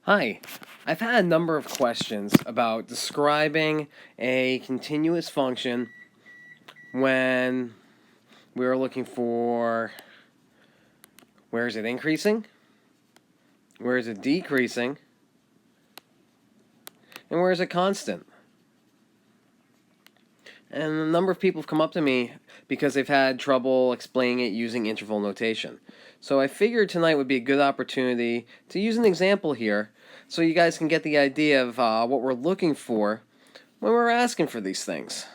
Hi, I've had a number of questions about describing a continuous function when we are looking for where is it increasing, where is it decreasing, and where is it constant. And a number of people have come up to me because they've had trouble explaining it using interval notation. So I figured tonight would be a good opportunity to use an example here so you guys can get the idea of what we're looking for when we're asking for these things.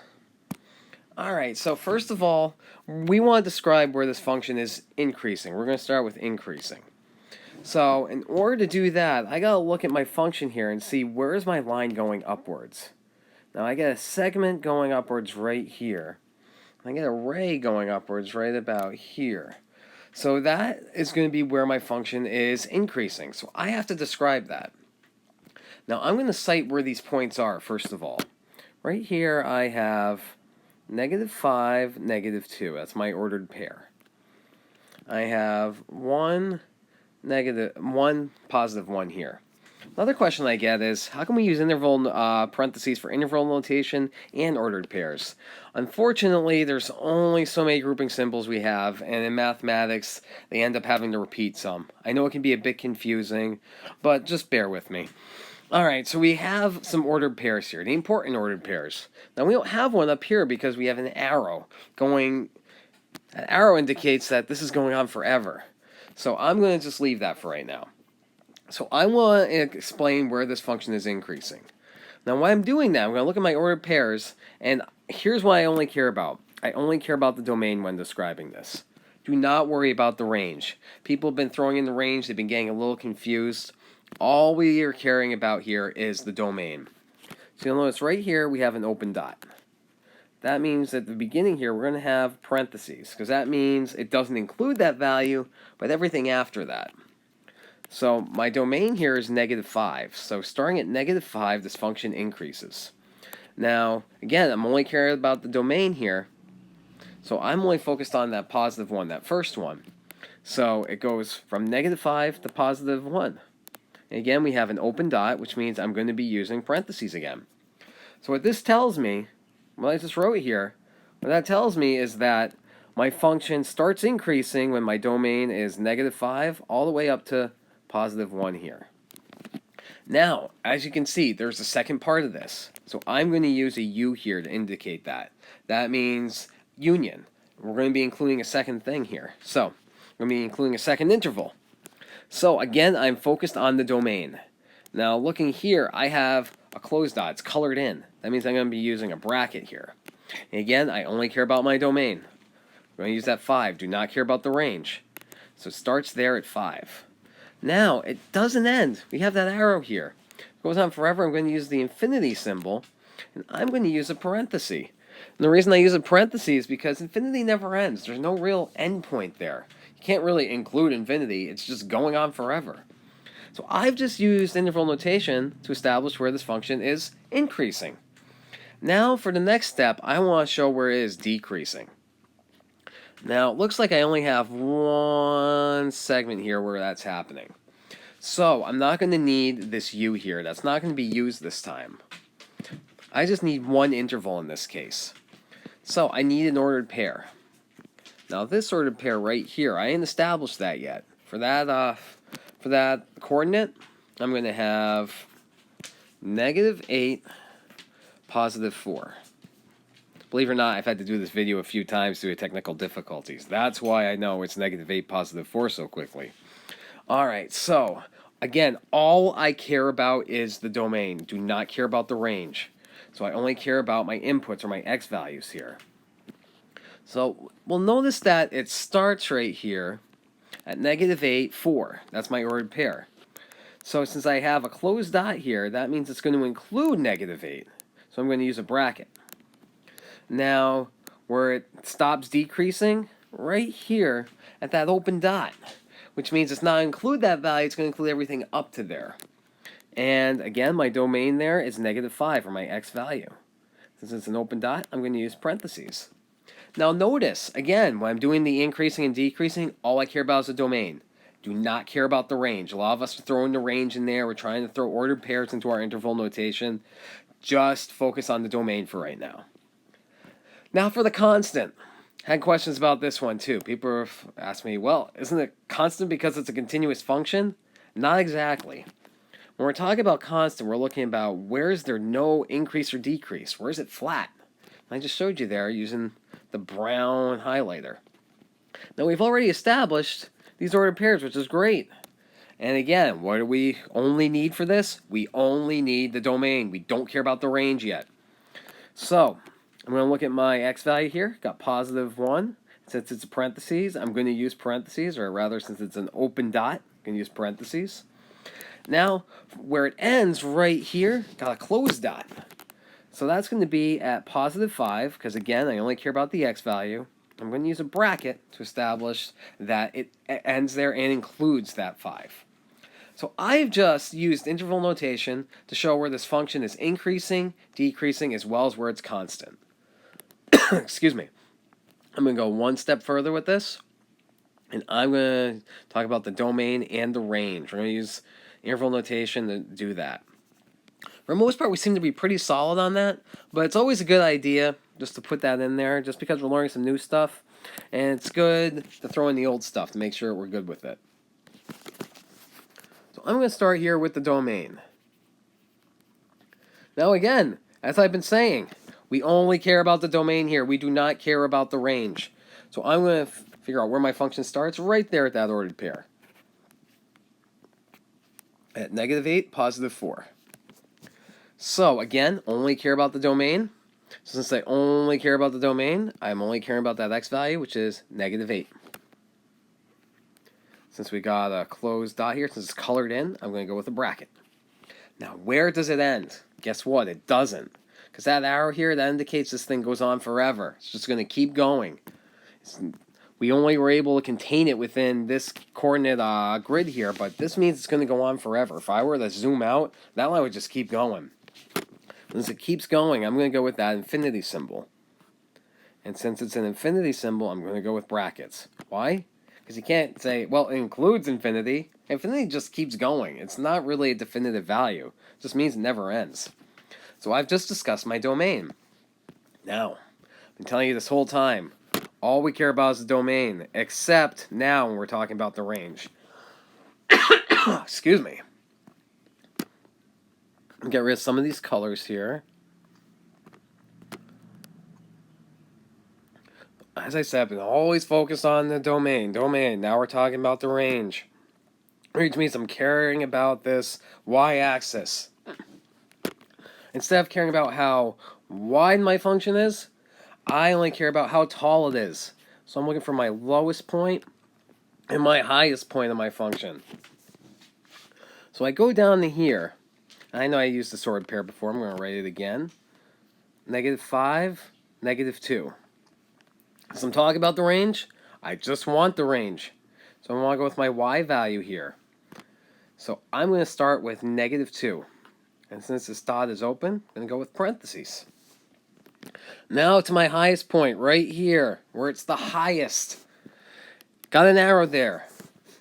Alright, so first of all, we want to describe where this function is increasing. We're going to start with increasing. So in order to do that, I got to look at my function here and see where is my line going upwards. Now I get a segment going upwards right here. I get a ray going upwards right about here. So that is going to be where my function is increasing. So I have to describe that. Now I'm going to cite where these points are first of all. Right here I have -5, -2. That's my ordered pair. I have 1, +1 here. Another question I get is, how can we use interval parentheses for interval notation and ordered pairs? Unfortunately, there's only so many grouping symbols we have, and in mathematics, they end up having to repeat some. I know it can be a bit confusing, but just bear with me. Alright, so we have some ordered pairs here, the important ordered pairs. Now we don't have one up here because we have an arrow going. An arrow indicates that this is going on forever. So I'm going to just leave that for right now. So I want to explain where this function is increasing. Now while I'm doing that, I'm going to look at my ordered pairs, and here's what I only care about. I only care about the domain when describing this. Do not worry about the range. People have been throwing in the range, they've been getting a little confused. All we are caring about here is the domain. So you'll notice right here we have an open dot. That means at the beginning here we're going to have parentheses, because that means it doesn't include that value, but everything after that. So my domain here is -5. So starting at -5, this function increases. Now, again, I'm only caring about the domain here, so I'm only focused on that +1, that first one. So it goes from -5 to +1. And again, we have an open dot, which means I'm going to be using parentheses again. So what this tells me, what I just wrote here, what that tells me is that my function starts increasing when my domain is -5 all the way up to +1 here. Now, as you can see, there's a second part of this. So I'm going to use a U here to indicate that. That means union. We're going to be including a second thing here. So we're going to be including a second interval. So again, I'm focused on the domain. Now looking here, I have a closed dot. It's colored in. That means I'm going to be using a bracket here. And again, I only care about my domain. I'm going to use that 5. Do not care about the range. So it starts there at 5. Now, it doesn't end. We have that arrow here. It goes on forever. I'm going to use the infinity symbol, and I'm going to use a parenthesis. And the reason I use a parenthesis is because infinity never ends. There's no real end point there. You can't really include infinity. It's just going on forever. So I've just used interval notation to establish where this function is increasing. Now, for the next step, I want to show where it is decreasing. Now, it looks like I only have one segment here where that's happening. So, I'm not going to need this U here. That's not going to be used this time. I just need one interval in this case. So, I need an ordered pair. Now, this ordered pair right here, I ain't established that yet. For that coordinate, I'm going to have -8, +4. Believe it or not, I've had to do this video a few times due to technical difficulties. That's why I know it's -8, +4 so quickly. Alright, so, again, all I care about is the domain. Do not care about the range. So I only care about my inputs or my x values here. So, we'll notice that it starts right here at -8, 4. That's my ordered pair. So since I have a closed dot here, that means it's going to include -8. So I'm going to use a bracket. Now, where it stops decreasing, right here at that open dot, which means it's not include that value, it's going to include everything up to there. And again, my domain there is -5 for my x value. Since it's an open dot, I'm going to use parentheses. Now notice, again, when I'm doing the increasing and decreasing, all I care about is the domain. Do not care about the range. A lot of us are throwing the range in there. We're trying to throw ordered pairs into our interval notation. Just focus on the domain for right now. Now for the constant. Had questions about this one too. People have asked me, well, isn't it constant because it's a continuous function? Not exactly. When we're talking about constant, we're looking about where is there no increase or decrease? Where is it flat? And I just showed you there using the brown highlighter. Now we've already established these ordered pairs, which is great. And again, what do we only need for this? We only need the domain. We don't care about the range yet. So I'm going to look at my x value here. Got positive 1. Since it's a parentheses, I'm going to use parentheses, or rather, since it's an open dot, I'm going to use parentheses. Now, where it ends right here, got a closed dot. So that's going to be at positive 5, because again, I only care about the x value. I'm going to use a bracket to establish that it ends there and includes that 5. So I've just used interval notation to show where this function is increasing, decreasing, as well as where it's constant. Excuse me. I'm going to go one step further with this, and I'm going to talk about the domain and the range. We're going to use interval notation to do that. For the most part, we seem to be pretty solid on that, but it's always a good idea just to put that in there, just because we're learning some new stuff, and it's good to throw in the old stuff to make sure we're good with it. So I'm going to start here with the domain. Now again, as I've been saying, we only care about the domain here. We do not care about the range. So I'm going to figure out where my function starts right there at that ordered pair. At -8, positive 4. So again, only care about the domain. So since I only care about the domain, I'm only caring about that x value, which is -8. Since we got a closed dot here, since it's colored in, I'm going to go with a bracket. Now, where does it end? Guess what? It doesn't. Because that arrow here, that indicates this thing goes on forever. It's just going to keep going. We only were able to contain it within this coordinate grid here, but this means it's going to go on forever. If I were to zoom out, that line would just keep going. Since it keeps going, I'm going to go with that infinity symbol. And since it's an infinity symbol, I'm going to go with brackets. Why? Because you can't say, well, it includes infinity. Infinity just keeps going. It's not really a definitive value. It just means it never ends. So I've just discussed my domain. Now, I've been telling you this whole time, all we care about is the domain, except now when we're talking about the range. Excuse me. Get rid of some of these colors here. As I said, I've been always focused on the domain. Now we're talking about the range. Which means I'm caring about this y-axis. Instead of caring about how wide my function is, I only care about how tall it is. So I'm looking for my lowest point and my highest point of my function. So I go down to here. I know I used the sorted pair before. I'm going to write it again. -5, -2. So I'm talking about the range. I just want the range. So I want to go with my y value here. So I'm going to start with -2. And since this dot is open, I'm going to go with parentheses. Now to my highest point right here, where it's the highest. Got an arrow there.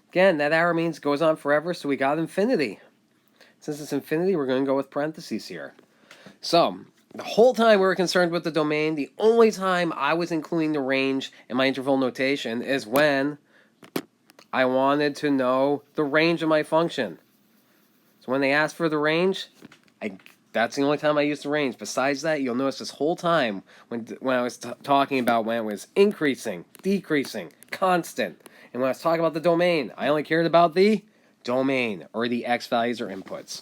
Again, that arrow means it goes on forever, so we got infinity. Since it's infinity, we're going to go with parentheses here. So, the whole time we were concerned with the domain, the only time I was including the range in my interval notation is when I wanted to know the range of my function. So when they asked for the range, that's the only time I used the range. Besides that, you'll notice this whole time when I was talking about when it was increasing, decreasing, constant, and when I was talking about the domain, I only cared about the domain, or the x values or inputs.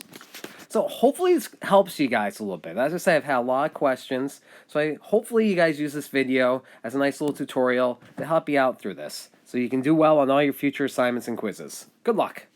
So hopefully this helps you guys a little bit. As I said, I've had a lot of questions, so hopefully you guys use this video as a nice little tutorial to help you out through this, so you can do well on all your future assignments and quizzes. Good luck!